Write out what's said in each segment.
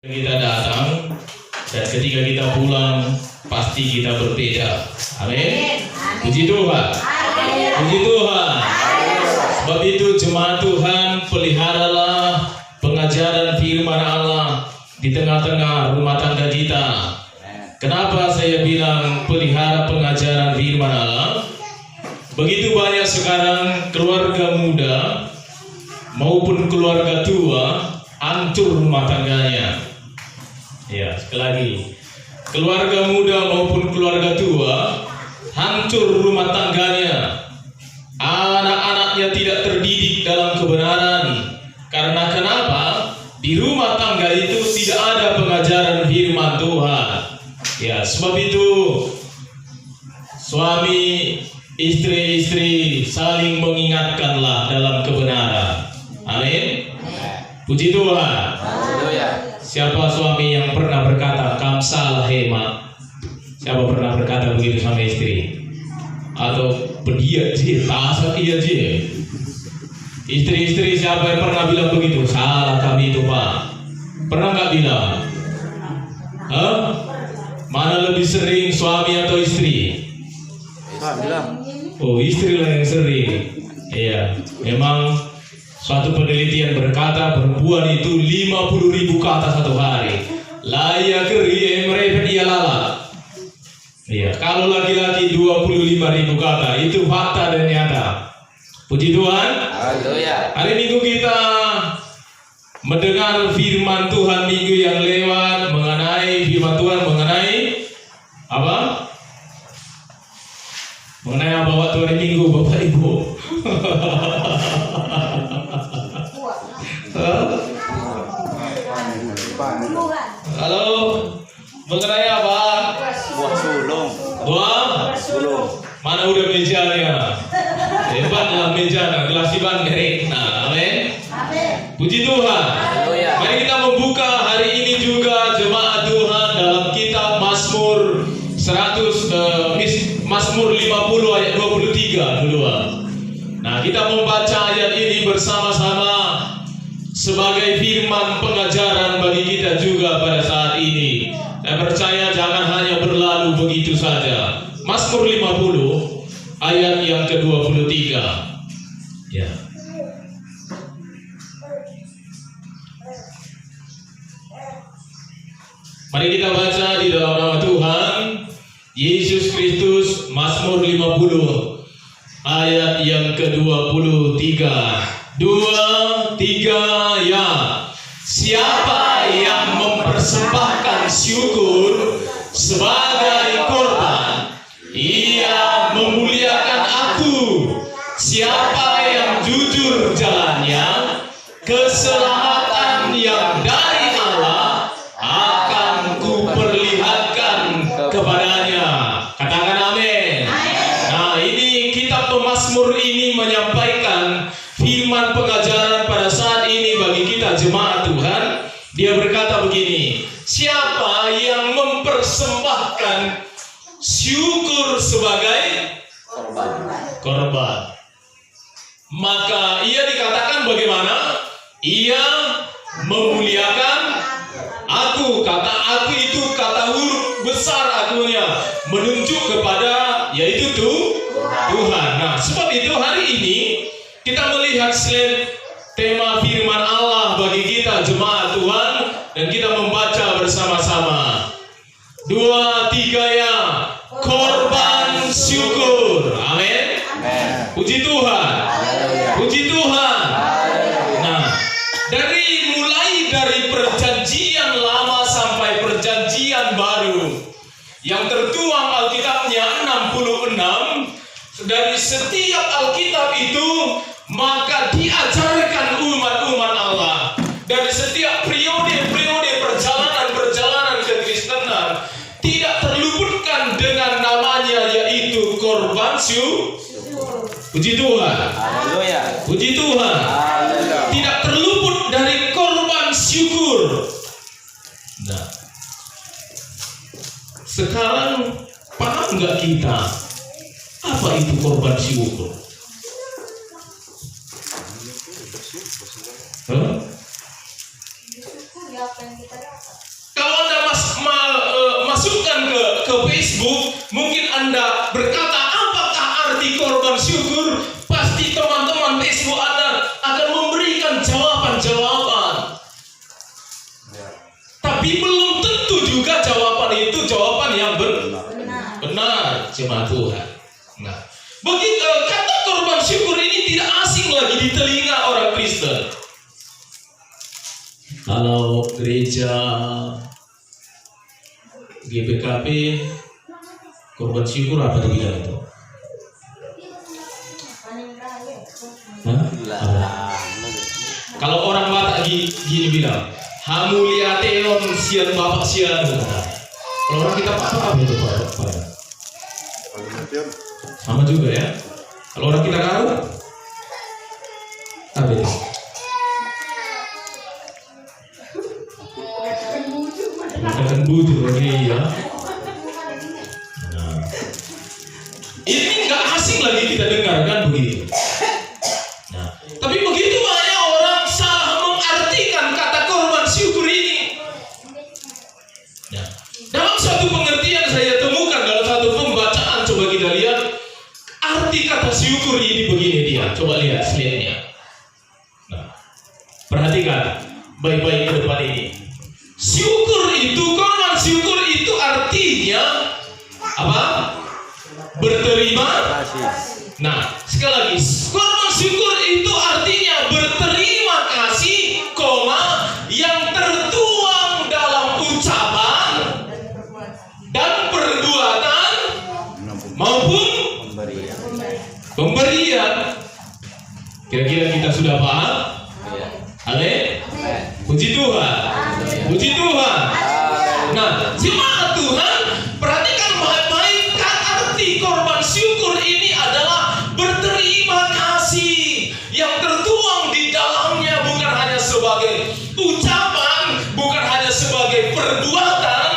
Kita datang dan ketika kita pulang pasti kita berbeda. Amin. Puji Tuhan. Puji Tuhan. Sebab itu jemaat Tuhan, peliharalah pengajaran firman Allah di tengah-tengah rumah tangga kita. Kenapa saya bilang pelihara pengajaran firman Allah? Begitu banyak sekarang keluarga muda maupun keluarga tua hancur rumah tangganya. Ya, sekali lagi, keluarga muda maupun keluarga tua hancur rumah tangganya. Anak-anaknya tidak terdidik dalam kebenaran. Karena kenapa? Di rumah tangga itu tidak ada pengajaran firman Tuhan. Ya, sebab itu suami istri-istri saling mengingatkanlah dalam kebenaran. Amin. Puji Tuhan. Siapa suami yang pernah berkata kamsal hemat? Siapa pernah berkata begitu sama istri? Atau pedia je, tasa iya je. Istri-istri siapa yang pernah bilang begitu? Salah kami itu pak. Pernah nggak bilang? Hah? Mana lebih sering suami atau istri? Bilang. Oh, istri lah yang sering. Iya, memang suatu penelitian berkata perempuan itu 50.000 kata satu hari. Layak keri mereka dia lala. Iya, kalau laki-laki 25.000 kata itu fakta dan nyata. Puji Tuhan. Haleluya. Hari Minggu kita mendengar firman Tuhan minggu yang lewat mengenai firman Tuhan mengenai apa? Mengenai apa waktu hari Minggu Bapak Ibu? Halo, mengenai apa? Buah sulung. Buah Sulung. mana udah mejanya? Hebatlah mejanya, gelas iban merek. Nah, amin. Puji Tuhan. Haleluya. Mari kita membuka hari ini juga jemaat Tuhan dalam kitab Mazmur 50 ayat 23 duluan. Nah, kita membaca ayat ini bersama-sama sebagai firman pengajaran bagi kita juga pada saat ini. Saya percaya jangan hanya berlalu begitu saja. Mazmur 50 ayat yang ke-23. Ya. Mari kita baca di dalam nama Tuhan Yesus Kristus. Mazmur 50 ayat yang ke-23. 2, 3 ya. Siapa yang mempersembahkan syukur sebagai korban, ia memuliakan aku. Siapa yang jujur jalannya, keselamatan yang dari Allah akan kuperlihatkan kepadanya. Katakan amin. Nah, ini kitab Mazmur ini menyampaikan firman pengajaran pada saat ini bagi kita jemaat Tuhan. Dia berkata begini, siapa yang mempersembahkan syukur sebagai korban, maka ia dikatakan bagaimana? Ia memuliakan aku. Kata aku itu kata huruf besar akunya, menunjuk kepada yaitu Tuhan. Nah, sebab itu hari ini kita melihat slide tema firman Allah bagi kita jemaat Tuhan dan kita membaca bersama-sama. 2, 3 ya. Korban syukur. Amin. Puji Tuhan. Puji Tuhan. Nah, mulai dari perjanjian lama sampai perjanjian baru yang tertuang Alkitabnya 66, dari setiap Alkitab itu maka diajarkan umat-umat Allah dari setiap periode-periode perjalanan kekristenan tidak terluputkan dengan namanya yaitu korban syukur. Puji Tuhan. Haleluya. Puji Tuhan. Haleluya. Tidak terluput dari korban syukur. Nah, sekarang paham nggak kita apa itu korban syukur? Syukur apa yang kita dapat? ke Facebook, mungkin Anda berkata, apakah arti korban syukur? Pasti teman-teman Facebook Anda akan memberikan jawaban-jawaban. Tapi belum tentu juga jawaban itu jawaban yang benar, jemaat Tuhan. Nah, begitu kata korban syukur ini tidak asing lagi di telinga orang Kristen. Kalau gereja GBKP korban syukur apa dibilang itu? Kalau orang Batak gini bilang, hamuliateon sian bapak sian. Kalau orang kita apa itu Pak? Sama juga ya. Kalau orang kita karo apa itu? Makan bujur lagi ya. Nah, ini nggak asing lagi kita dengarkan begitu. Nah, tapi begitu banyak orang salah mengartikan kata korban syukur ini. Nah, dalam satu pengertian saya temukan dalam satu pembacaan, coba kita lihat arti kata syukur ini begini dia. Coba lihat slide-nya. Nah, perhatikan baik-baik ke depan ini. Syukur itu, korban syukur itu artinya apa? Berterima kasih. Nah, sekali lagi, korban syukur itu artinya berterima kasih, yang tertuang dalam ucapan dan perbuatan maupun pemberian. Kira-kira kita sudah paham? Amin. Puji Tuhan. Puji Tuhan. Nah, jemaat Tuhan, perhatikan baik-baik arti korban syukur ini adalah berterima kasih yang tertuang di dalamnya, bukan hanya sebagai ucapan, bukan hanya sebagai perbuatan,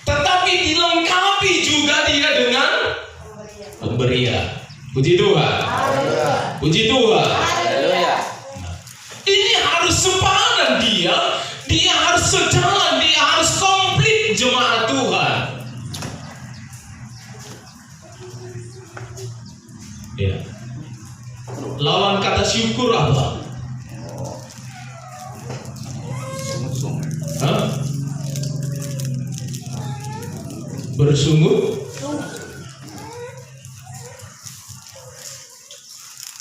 tetapi dilengkapi juga dia dengan pemberian. Puji Tuhan. Puji Tuhan. Ini harus sepadan dia harus sejalan, dia harus komplit jemaat Tuhan. Ya. Lawan kata syukur apa? Hah? Bersungut.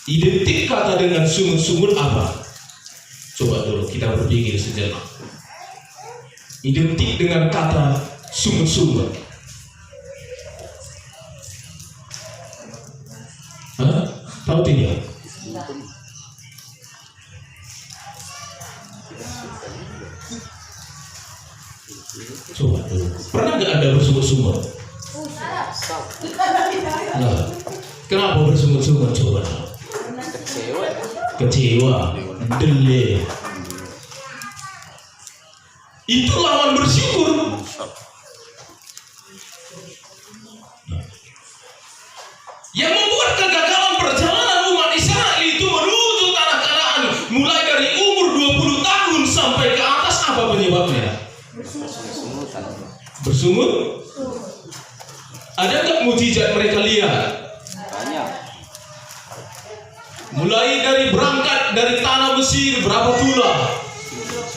Identik kata dengan sungut-sungut apa? Coba dulu kita berpikir sejenak. Identik dengan kata sungut-sungut. Hah? Tahu tidak? Coba dulu. Pernah nggak Anda bersungut-sungut? Nah, kenapa bersungut-sungut? Coba. Kecewa, dele. Itu lawan bersyukur. Yang membuat kegagalan perjalanan umat Israel itu menuju tanah Kanaan mulai dari umur 20 tahun sampai ke atas, apa penyebabnya? Bersungut. Ada nggak mujizat mereka lihat? Mulai dari berangkat dari tanah Mesir berapa tulah?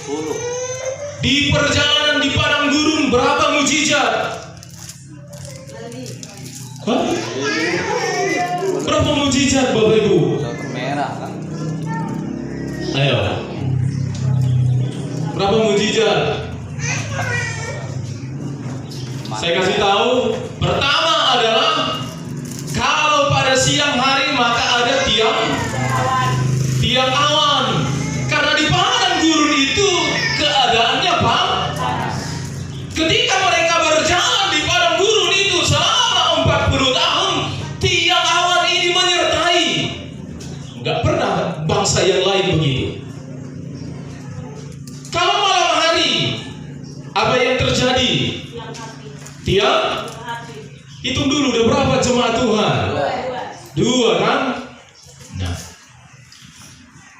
10. Di perjalanan di padang gurun berapa mujizat? Hah? Berapa mujizat Bapak Ibu? Merah kan? Ayo. Berapa mujizat? Saya kasih tahu. Pertama adalah kalau pada siang hari maka ada tiang awan. Karena di padang gurun itu keadaannya panas. Ketika mereka berjalan di padang gurun itu selama 40 tahun, tiang awan ini menyertai. Enggak pernah bangsa yang lain begitu. Kalau malam hari, apa yang terjadi? Tiang? Hitung dulu, udah berapa jemaat Tuhan? 2 kan? Nah,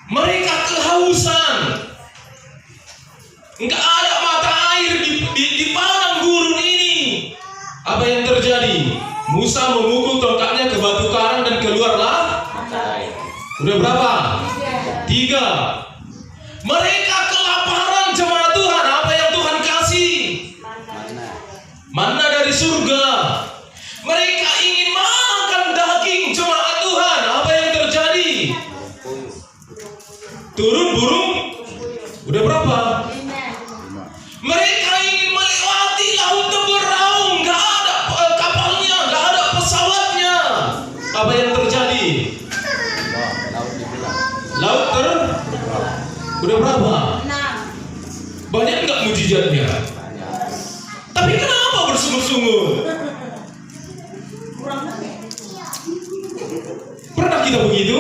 mereka kehausan. Enggak ada mata air di padang gurun ini. Mereka kelaparan jemaat Tuhan. Apa yang Tuhan kasih? Manna dari surga. Mereka ingin makan daging jemaat Tuhan. Apa yang terjadi? Turun burung. Udah berapa? Mereka ingin melewati laut Teberaung. Gak ada kapalnya, gak ada pesawatnya. Apa yang terjadi? Laut udah berapa? Banyak nggak mujizatnya? Tapi kenapa bersungut-sungut? Pernah kita begitu?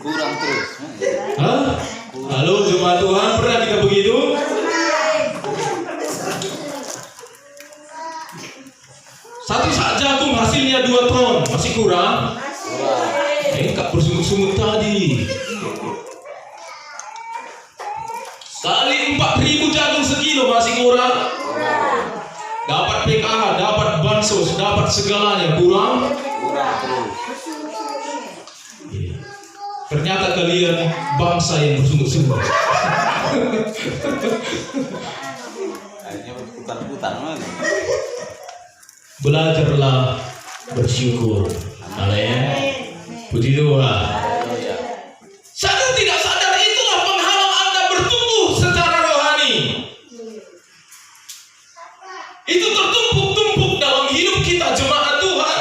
Kurang terus. Hah? Halo jemaat Tuhan, pernah kita begitu? Satu sak jagung hasilnya 2 ton, masih kurang? Enggak bersungut-sungut tadi. Kali 4.000 jagung sekilo masih kurang? Dapat PKH, dapat bansos, dapat segalanya kurang? Kurang terus. Iya. Ternyata kalian bangsa yang bersungut-sungut. Akhirnya berputar-putar mana? Belajarlah bersyukur. Amin. Puji Tuhan. Haleluya. Sadar tidak sadar itulah penghalang Anda bertumbuh secara rohani. Itu tertumpuk-tumpuk dalam hidup kita jemaat Tuhan.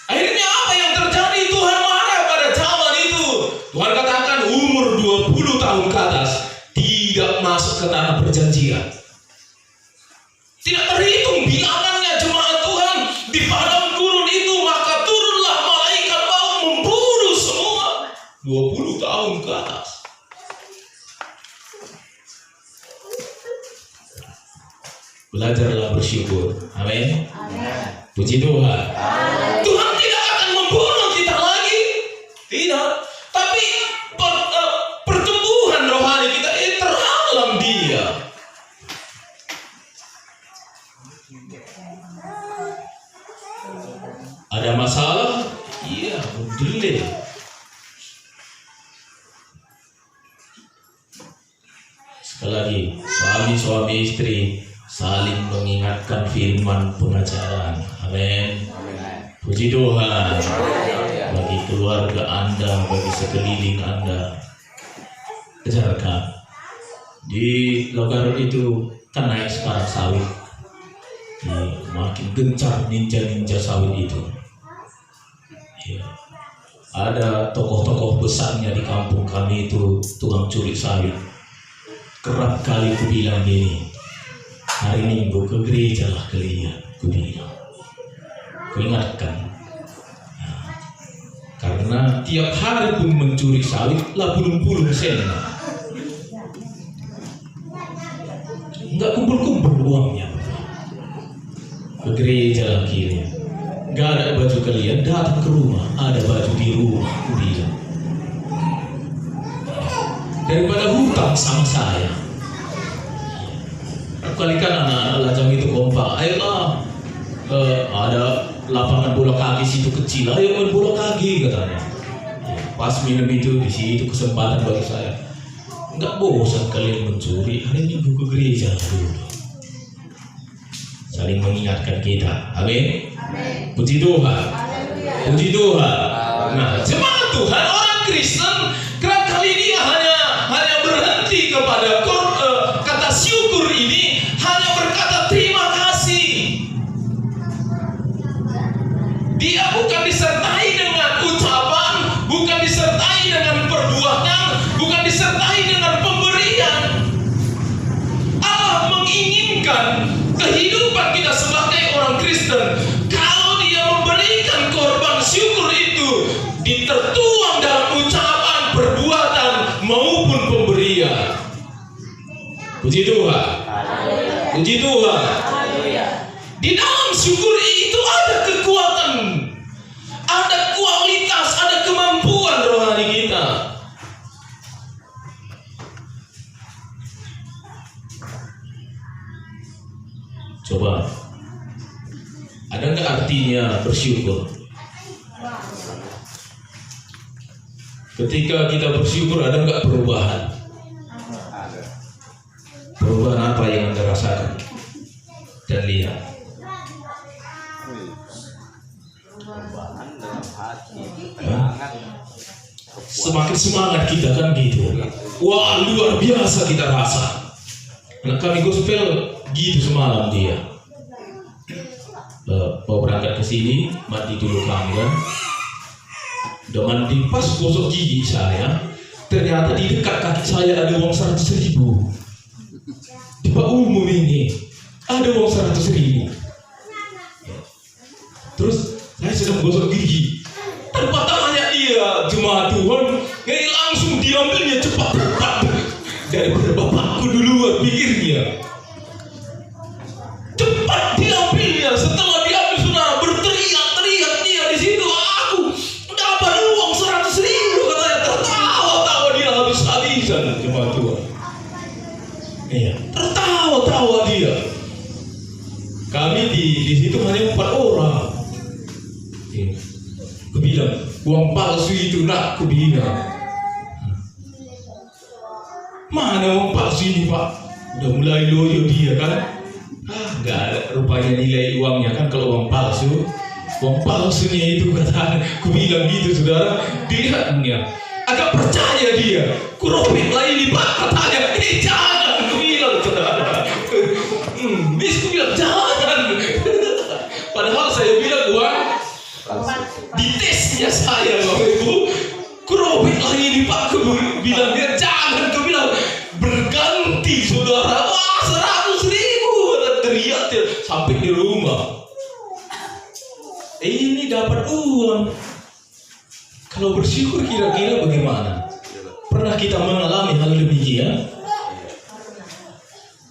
Akhirnya apa yang terjadi? Tuhan marah pada zaman itu. Tuhan katakan umur 20 tahun ke atas tidak masuk ke tanah perjanjian. Tidak terhitung bilangannya jemaat Tuhan di padang gurun itu, maka turunlah malaikat maut membunuh semua 20 tahun ke atas. Belajarlah bersyukur. Amin. Puji Tuhan. Tuhan tidak akan membunuh kita lagi. Tidak. Tapi pertumbuhan rohani kita ini terhalang Dia. Ada masalah? Iya, mendelik. Sekali lagi, suami istri saling mengingatkan firman pengajaran. Amin. Puji Tuhan. Bagi keluarga Anda, bagi sekeliling Anda, ajarkan. Di Logarut itu kan naik sekarang sawit. Makin gencar ninja sawit itu. Ya. Ada tokoh-tokoh besarnya di kampung kami itu tukang curi sawit. Kerap kali ku bilang gini, hari Minggu ke gereja lah kalian, ku bilang. Ku ingatkan. Nah, karena tiap hari pun mencuri sawit lah pulung-pulung sen. Enggak kumpul-kumpul uangnya. Ke gereja lah kalian. Gak ada baju kalian, datang ke rumah, ada baju di rumah, aku bilang. Daripada hutang sama saya. Kalikan anak-anak lacam itu kompak, ayolah, ada lapangan bola kaki situ kecil, ayo main bola kaki katanya. Pas minum itu, di situ kesempatan bagi saya. Enggak bosan kalian mencuri, hari Minggu ke gereja dulu. Saling mengingatkan kita. Amin. Puji Tuhan. Puji Tuhan. Nah, jemaat Tuhan, orang Kristen kerap kali dia hanya berhenti kepada kata syukur ini, hanya berkata terima kasih. Dia bukan disertai dengan ucapan, bukan disertai dengan perbuatan, bukan disertai dengan pemberian. Allah menginginkan kehidupan kita sebagai orang Kristen, kalau Dia memberikan korban syukur itu ditertuang dalam ucapan, perbuatan maupun pemberian. Puji Tuhan. Puji Tuhan. Di dalam syukur itu ada kekuatan, ada kualitas, ada kemampuan rohani kita. Coba, ada nggak arti artinya bersyukur. Ketika kita bersyukur, ada nggak perubahan? Ada. Perubahan apa yang Anda rasakan dan lihat? Perubahan dalam hati, semangat, Semakin semangat kita kan gitu. Wah, luar biasa kita rasa. Anak kami gospel gitu semalam dia. Mau berangkat ke sini, mandi dulu kami kan. Udah mandi, pas gosok gigi saya, ternyata di dekat kaki saya ada uang 100.000. Di Pak Umum ini ada uang 100.000. Terus saya sedang gosok gigi, tanpa tanya dia, jemaat Tuhan, ini langsung diambilnya cepat daripada bapakku duluan pikirnya. Cepat diambilnya. Setelah diambil, saudara, berteriak-teriak dia di situ. Aku dapat uang 100.000 katanya. Tertawa-tawa dia habis-habisan, jemaat Tuhan. Iya, tertawa-tawa dia. Kami di situ hanya 4 orang. Iya. Aku bilang, uang palsu itu nak, aku bilang. Mana uang palsu ini, Pak? Udah mulai loyo dia kan? Nggak ada rupanya nilai uangnya kan kalau uang palsu. Uang palsunya itu kata, aku bilang gitu, saudara. Dia agak percaya dia. Kurobek lah ini, Pak, katanya. Jangan, aku bilang, saudara. Aku bilang jangan. Padahal saya bilang uang ditesnya saya, Bapak Ibu. Kurobek lah ini, Pak, aku bilang dia jangan. Aku bilang berganti, saudara. Wah, 100.000 teriak sampai di rumah. Ini dapat uang. Kalau bersyukur kira-kira bagaimana? Pernah kita mengalami hal demikian?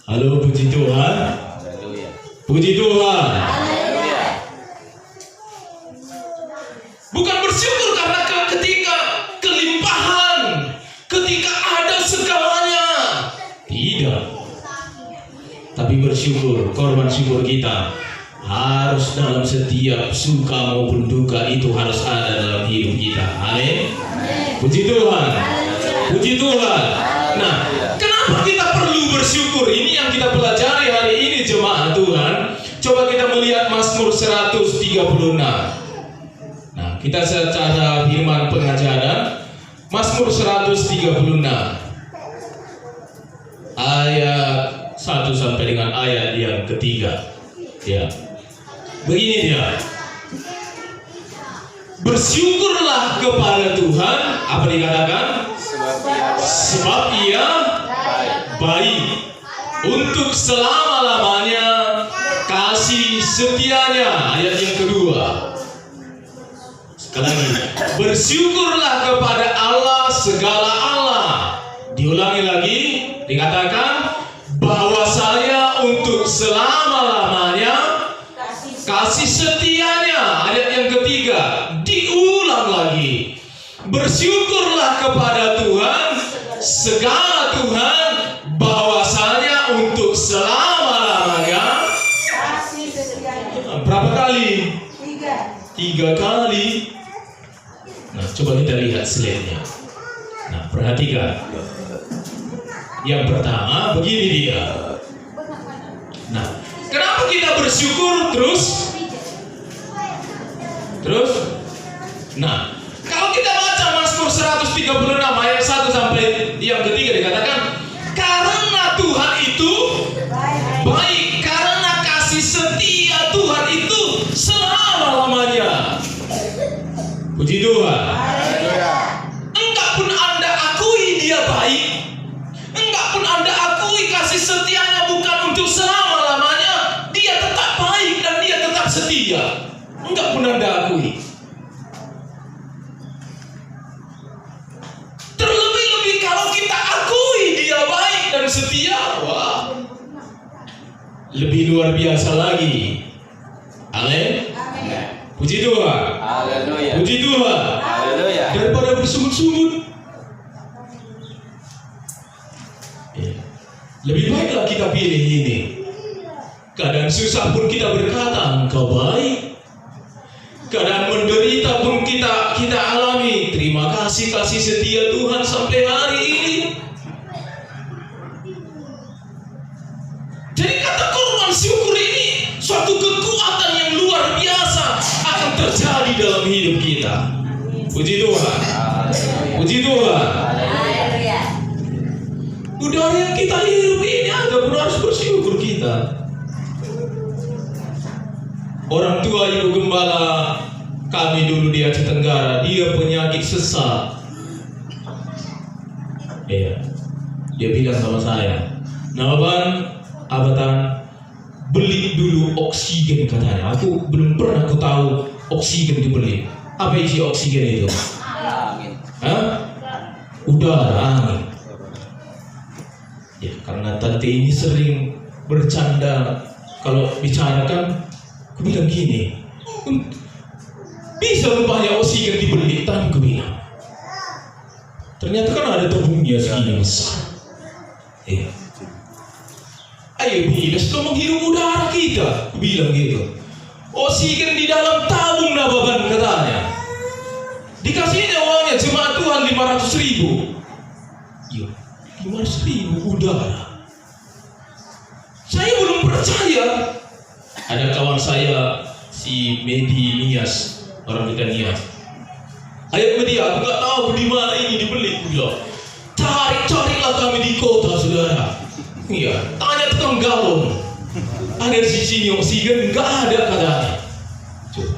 Halo, puji Tuhan. Haleluya. Puji Tuhan. Haleluya. Bukan bersyukur karena ketika kelimpahan, ketika ada segalanya. Tidak. Tapi bersyukur, korban syukur kita harus dalam setiap suka maupun duka itu harus ada dalam hidup kita. Amin. Puji Tuhan. Puji Tuhan. Nah, kenapa kita perlu bersyukur? Ini yang kita pelajari hari ini, jemaat Tuhan. Coba kita melihat Mazmur 136. Nah, kita secara firman pengajaran Mazmur 136 ayat 1 sampai dengan ayat yang ketiga. Ya. Begini dia. Bersyukurlah kepada Tuhan, apa dikatakan? Sebab ia baik. Untuk selama-lamanya kasih setianya. Ayat yang kedua. Sekali lagi. Bersyukurlah kepada Allah segala Allah. Diulangi lagi, dikatakan bahwa saya untuk selama-lamanya kasih setianya. Ayat yang ketiga, diulang lagi. Bersyukurlah kepada Tuhan segala Tuhan, bahwasanya untuk selama-lamanya kasih setianya. berapa kali? 3. 3 kali. Nah, coba kita lihat slide-nya. Nah, perhatikan. Yang pertama begini dia. Nah, kenapa kita bersyukur terus? Nah, kalau kita baca Mazmur 136 ayat 1 sampai yang ketiga dikatakan, karena Tuhan itu baik, karena kasih setia Tuhan itu selama-lamanya. Puji Tuhan. Enggak pun Anda akui dia baik, enggak pun Anda akui kasih setianya bukan untuk selama-lamanya, dia tetap baik dan dia tetap setia. Enggak pun Anda akui. Terlebih-lebih kalau kita akui dia baik dan setia, wah, lebih luar biasa lagi. Amin. Puji Tuhan. Haleluya. Puji Tuhan. Haleluya. Daripada bersungut-sungut, ya, lebih baiklah kita pilih ini. Keadaan susah pun kita berkata, engkau baik, keadaan menderita pun kita alami. Terima kasih kasih setia Tuhan sampai hari ini. Jadi kata korban syukur ini suatu kekuatan yang luar biasa akan terjadi dalam hidup kita. Puji Tuhan. Puji Tuhan. Udara yang kita hidup ini ada pun harus bersyukur kita. Orang tua ibu gembala kami dulu di Aceh Tenggara, dia penyakit sesak. Dia bilang sama saya, Naban, abatan, beli dulu oksigen katanya. Aku belum pernah tahu oksigen dibeli. Apa isi oksigen itu? Angin. Hah? Udara, angin. Ya, karena tante ini sering bercanda kalau bicarakan, aku bilang gini, bisa rupanya oksigen dibeli, tapi aku bilang, ternyata kan ada tabungnya segini besar. Iya. Ayo bila sudah menghirup udara kita, aku bilang gitu. Oksigen di dalam tabung Nababan katanya. Dikasihnya uangnya jemaat Tuhan 500.000. Iya, 500.000 udara. Saya belum percaya. Ada kawan saya si Medi Nias, orang kita Nias. Ayo Medi, aku nggak tahu di mana ini dibeli. Aku bilang, carilah kami di kota saudara. Iya, tanya tukang galon. Ada di sini oksigen nggak ada katanya. Coba.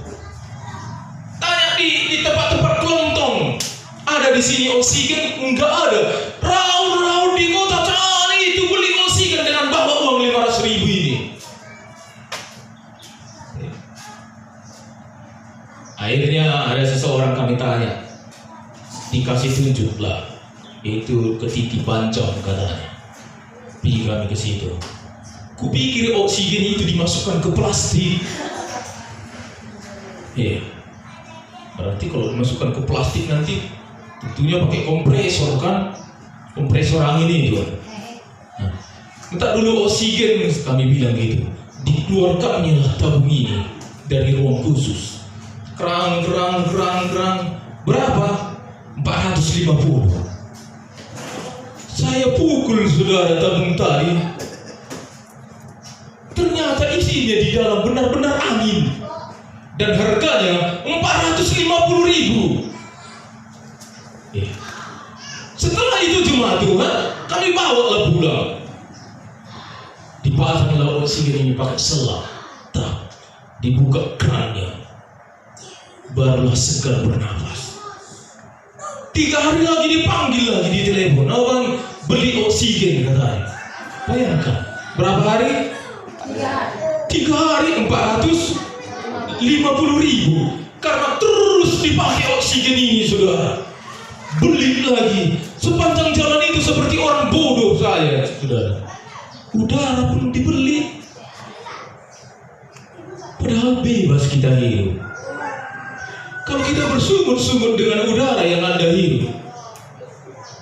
Tanya di tempat-tempat kelontong. Ada di sini oksigen nggak ada. Raul di kota cari itu beli oksigen dengan bawa uang 500.000 ini. Akhirnya ada seseorang kami tanya, dikasih tunjuk lah, itu ke Titi Pancong katanya. Pergi kami ke situ. Kupikir oksigen itu dimasukkan ke plastik. Berarti kalau dimasukkan ke plastik nanti tentunya pakai kompresor kan, kompresor angin itu. Minta dulu oksigen, kami bilang gitu. Dikeluarkannya lah tabung ini dari ruang khusus. Kerang. Berapa? 450. Saya pukul saudara tabung tadi. Ternyata isinya di dalam benar-benar angin. Dan harganya 450.000. Setelah itu jemaat Tuhan, kami bawalah pulang. Dipasanglah oksigen ini pakai selang. Dibuka kerannya. Barulah segar bernapas. 3 hari lagi dipanggil lagi di telepon, Abang beli oksigen katanya. Bayangkan berapa hari? 3 hari 450.000 karena terus dipakai oksigen ini saudara. Beli lagi sepanjang jalan itu seperti orang bodoh saya saudara. Udara pun dibeli. Padahal bebas kita hidup. Kalau kita bersungut-sungut dengan udara yang Anda hidup,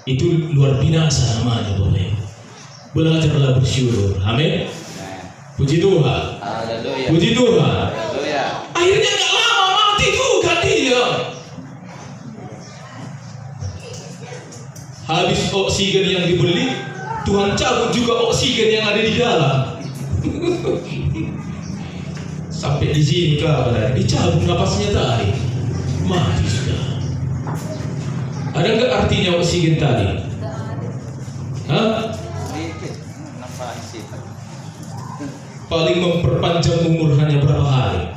itu luar binasa namanya boleh. Belajarlah bersyukur. Amin. Puji Tuhan. Haleluya. Puji Tuhan. Haleluya. Akhirnya nggak lama mati juga dia. Habis oksigen yang dibeli, Tuhan cabut juga oksigen yang ada di dalam. Sampai di sini kabar, dicabut napasnya tadi. Mati sudah. Ada nggak artinya oksigen tadi? Hah? Paling memperpanjang umur hanya berapa hari?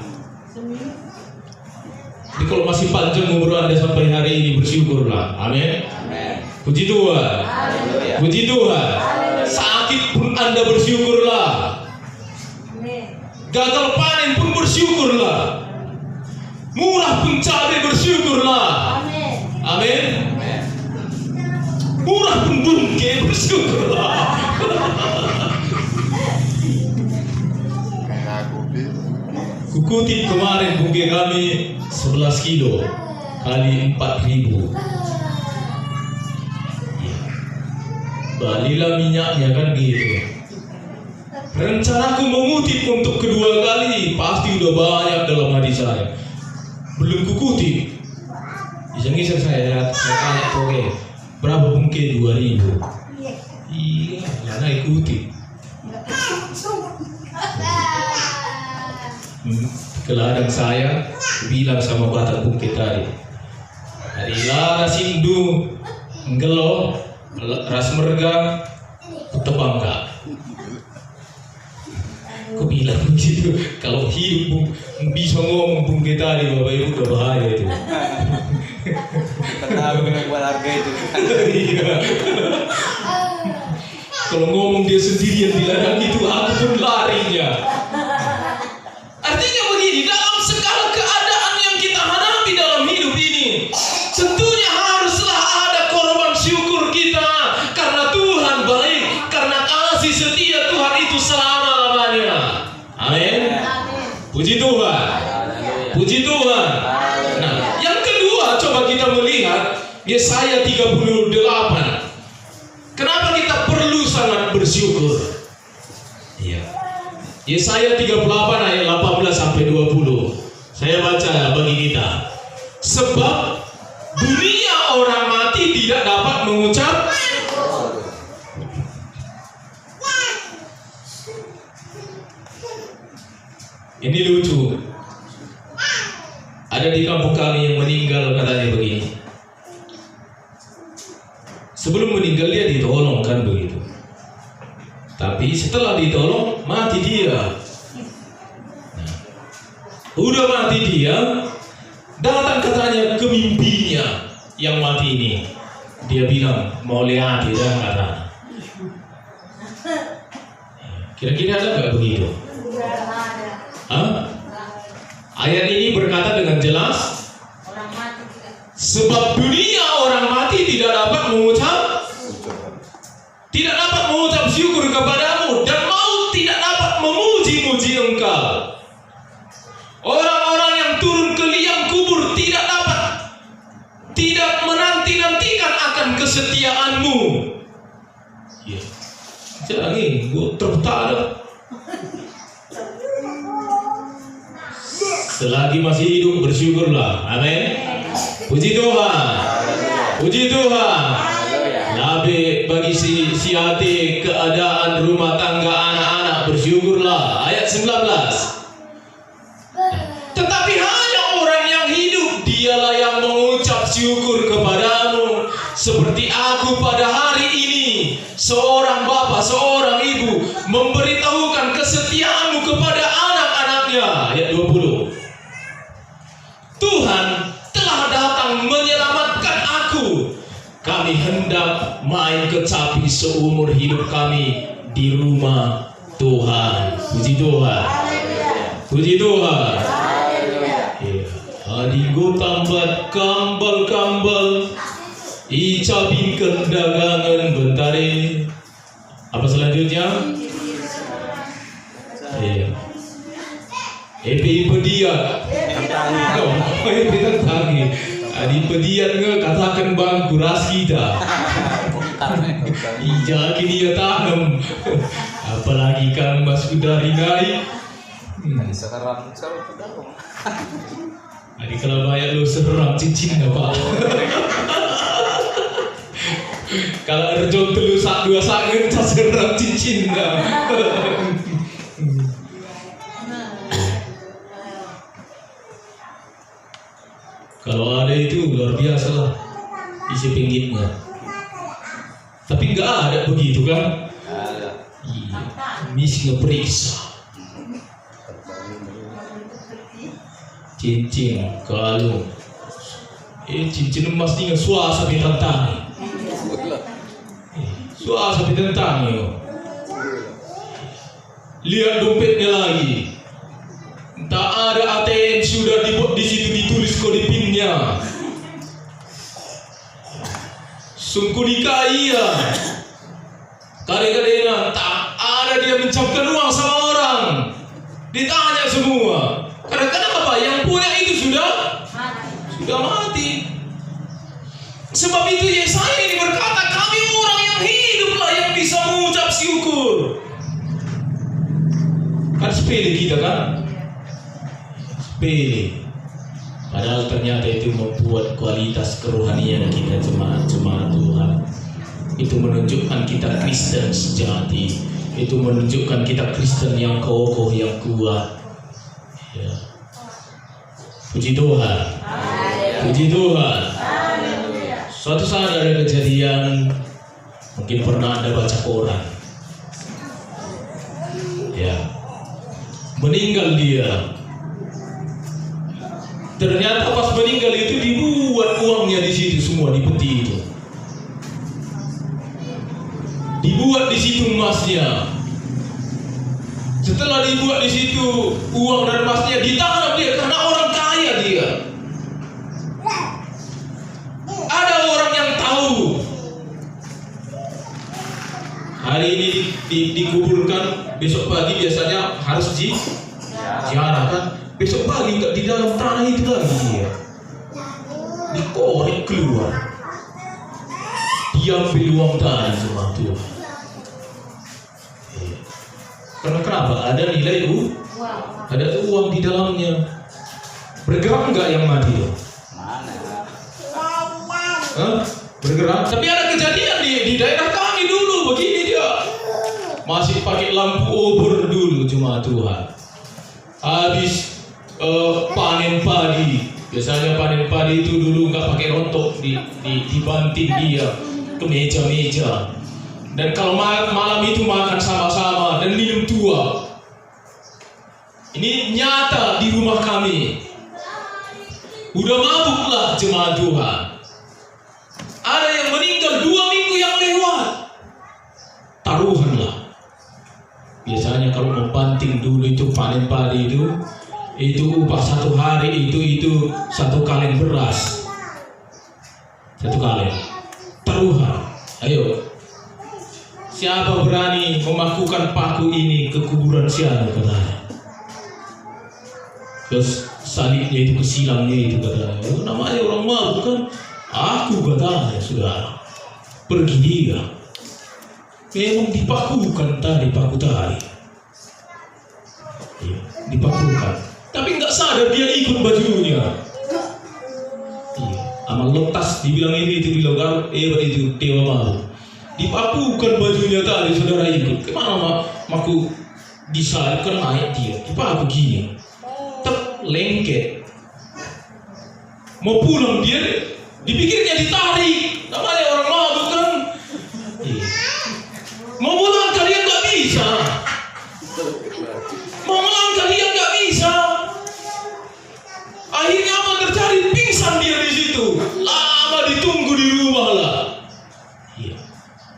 Jadi kalau masih panjang umur Anda sampai hari ini, bersyukurlah. Amin. Puji Tuhan. Puji Tuhan. Sakit pun Anda bersyukurlah. Gagal panen pun bersyukurlah. Murah pun cabai bersyukurlah. Amin. Murah pun bungke bersyukurlah. Kukutip kemarin bungke kami 11 kilo kali 4.000. Balilah minyaknya kan gitu. Rencanaku mengutip untuk kedua kali pasti udah banyak dalam hati saya. belum kukutip. Iseng-iseng saya tanya oke, berapa bungke 2.000? Iya, karena ikuti. Ke ladang saya bilang sama Batak bungke tadi, dari lara sindu ngelo ras merga tebang kak. Aku bilang begitu, kalau hidup bisa ngomong bungke tadi Bapak Ibu udah bahaya itu. Kenapa dengan harga itu? Iya. Kalau ngomong dia sendirian di ladang itu, aku pun larinya. Artinya begini, dalam segala keadaan yang kita hadapi dalam hidup ini, tentunya haruslah ada korban syukur kita, karena Tuhan baik, karena kasih setia Tuhan itu selama-lamanya. Amin. Puji Tuhan. Puji Tuhan. Nah, yang kedua coba kita melihat Yesaya 38. Kenapa kita perlu sangat bersyukur? Iya. Yesaya 38 ayat 18 sampai 20. Saya baca bagi kita. Sebab dunia orang mati tidak dapat mengucap. Ini lucu. Ada di kampung kami yang meninggal katanya begini. Sebelum meninggal dia ditolong kan begitu. Tapi setelah ditolong mati dia. Nah, udah mati dia, datang katanya ke mimpinya yang mati ini. Dia bilang mau lihat dia katanya. Kira-kira ada nggak begitu? Hah? Ayat ini berkata dengan jelas, sebab dunia orang mati tidak dapat mengucap syukur kepadamu, dan maut tidak dapat memuji-muji engkau. Orang-orang yang turun ke liang kubur tidak menanti-nantikan akan kesetiaanmu. Ya, jangan gue tertarik. Selagi masih hidup bersyukurlah. Amin. Puji Tuhan. Puji Tuhan. Labe bagi si hati keadaan rumah tangga anak-anak bersyukurlah. Ayat 19. Tetapi hanya orang yang hidup dialah yang mengucap syukur kepadamu, seperti aku pada hari ini, seorang bapa, seorang ibu memberitahukan kesetiaanmu kepada anak-anaknya. Ayat 20. Tuhan telah datang menyelamatkan aku. Kami hendak main kecapi seumur hidup kami di rumah Tuhan. Puji Tuhan. Puji Tuhan. Adigo tambat kambal-kambal, icapin dagangan bentare. Apa selanjutnya? Epi pediat. Epi tantangi. Adi pediat nge katakan bang kuras kita. Ija kini dia tanam. Apalagi kan mas udari naik. Sekarang Adi kalau bayar lu seram cincin apa? Kalau ada jom telu sak dua sak ngecas seram cincin dah. Kalau ada itu luar biasa lah isi pinggirnya. Tapi nggak ada begitu kan? Iya, misi ngeperiksa. Cincin, kalung, cincin emas tinggal suasa ditantang. Suasa ditantang yo. Lihat dompetnya lagi. Tak ada ATM sudah dibuat di situ ditulis kode PIN-nya. Sungguh dikaya. Kadang-kadang tak ada dia mencapkan uang sama orang. Ditanya semua. Kadang-kadang apa? Yang punya itu sudah mati. Sebab itu Yesaya ini berkata, kami orang yang hiduplah yang bisa mengucap syukur. Kan sepele kita kan? Sepele. Padahal ternyata itu membuat kualitas kerohanian kita jemaat Tuhan. Itu menunjukkan kita Kristen sejati. Itu menunjukkan kita Kristen yang kokoh, yang kuat. Ya. Puji Tuhan. Puji Tuhan. Suatu saat ada kejadian, mungkin pernah Anda baca koran. Ya. Meninggal dia. Ternyata pas meninggal itu dibuat uangnya di situ semua, di peti itu. Dibuat di situ emasnya. Setelah dibuat di situ uang dan emasnya, ditanam dia karena orang kaya dia. Ada orang yang tahu hari ini dikuburkan, besok pagi biasanya harus ziarah kan. Besok pagi nggak di dalam tanah itu lagi dia, dikorek keluar, diambil uang tadi semua Tuhan. Karena kenapa? Ada nilai ada uang di dalamnya. Bergerak nggak yang mati itu? Bergerak. Tapi ada kejadian di daerah kami dulu begini dia. Masih pakai lampu obor dulu cuma Tuhan. Habis panen padi. Biasanya panen padi itu dulu nggak pakai rontok, dibanting dia ke meja-meja. Dan kalau malam itu makan sama-sama dan minum tua. Ini nyata di rumah kami. Udah mabuklah jemaat Tuhan. Ada yang meninggal 2 minggu yang lewat. Taruhanlah. Biasanya kalau membanting dulu itu panen padi itu upah 1 hari itu 1 kaleng beras. 1 kaleng. Taruhan. Ayo. Siapa berani memakukan paku ini ke kuburan siapa katanya. Terus salibnya itu ke silangnya itu katanya. Namanya orang mabuk kan. Aku katanya saudara. Pergi dia. Memang dipakukan tadi paku tadi. Ya, dipakukan. Tapi nggak sadar dia ikut bajunya. Iya. Amal letas dibilang ini itu bilang itu dewa mabuk. Dipakukan bajunya tadi saudara ikut. Kemana maku disalibkan naik dia. Dipaku gini. Lengket. Mau pulang dia dipikirnya ditarik. Namanya orang mabuk kan. Mau melangkah dia nggak bisa. Mau melangkah dia nggak bisa. Akhirnya apa terjadi? Pingsan dia di situ. Lama ditunggu di rumah lah. Iya.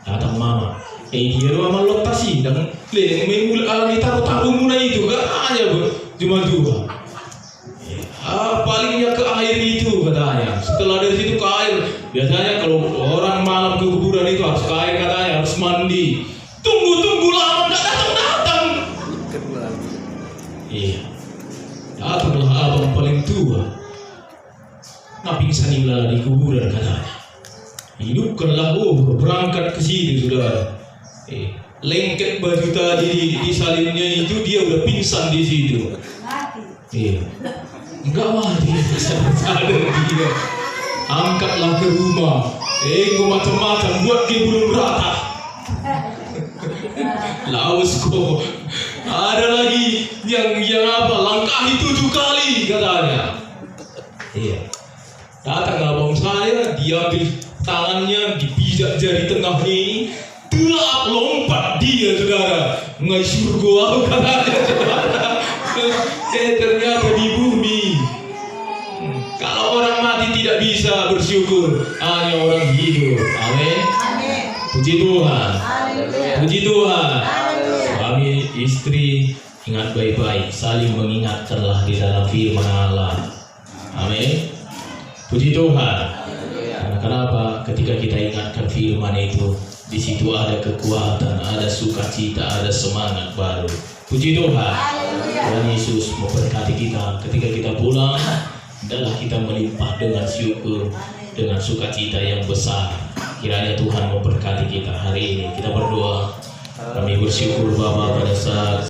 Datang mama. Dia doang malu tasi dan mengul alami taruh muna itu gak hanya cuma 2. Palingnya ke air itu katanya. Setelah dari situ ke air. Biasanya kalau orang malam ke kuburan itu harus ke air katanya, harus mandi. Tunggu lama nggak datang. Iya. Datanglah abang paling tua. Nah pingsanilah di kuburan katanya. Hidupkanlah berangkat ke sini saudara. Lengket baju tadi di salibnya itu dia udah pingsan di situ. Iya. Enggak mati, sadar dia. Angkatlah ke rumah. Macam-macam buat dia belum rata. Laus kok. Ada lagi yang apa? Langkahi 7 kali katanya. Iya. Datang abang saya, diambil tangannya, dipijak jari tengah ini, telak lompat dia saudara. Ngai surga katanya saudara. Ternyata di bumi. Kalau orang mati tidak bisa bersyukur, hanya orang hidup. Amin. Puji Tuhan. Puji Tuhan. Suami istri ingat baik-baik, saling mengingatkanlah di dalam firman Allah. Amin. Puji Tuhan. Karena kenapa? Ketika kita ingatkan firman itu, di situ ada kekuatan, ada sukacita, ada semangat baru. Puji Tuhan. Tuhan Yesus memberkati kita ketika kita pulang. Adalah kita melimpah dengan syukur, dengan sukacita yang besar. Kiranya Tuhan memberkati kita hari ini. Kita berdoa. Kami bersyukur Bapa pada saat